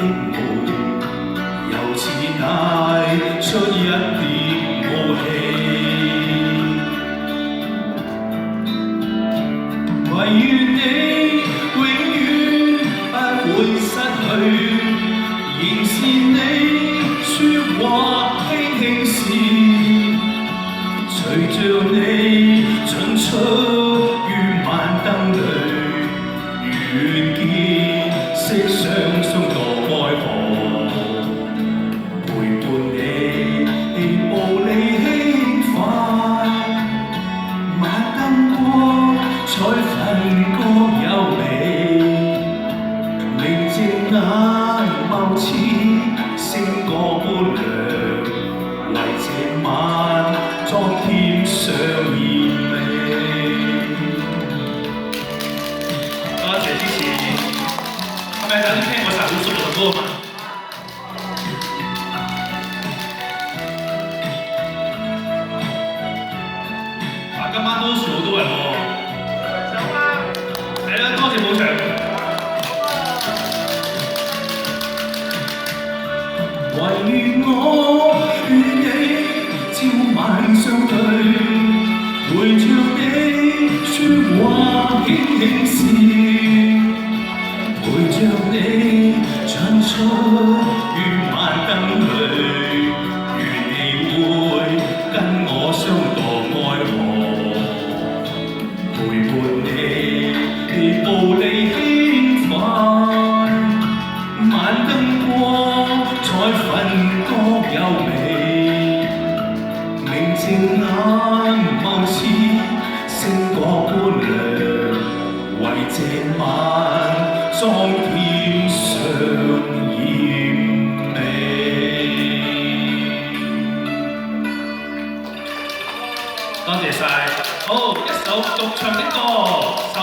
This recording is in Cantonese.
的夢，又似帶出一點傲氣。唯願你永遠不會失去，仍是你説話輕輕是，隨着你進出於晚燈裏，願見色相送墮愛河，陪伴你無理輕快，晚燈光彩粉各有味，明淨眼眸似星光般亮，為這晚裝添上豔美。多謝支持，係咪大家聽過晒好熟嘅歌嘛？今晚都算好多人喎。係啦，多謝捧場。唯願我與你朝晚相對，陪着你説話輕輕是，陪着你進出於晚燈裏，願你會跟我相墮愛河，陪伴你步履輕快，晚燈光彩粉各有味，明淨眼眸似星光般亮，為這晚裝添上豔美。多謝晒，好，一首獨唱的歌。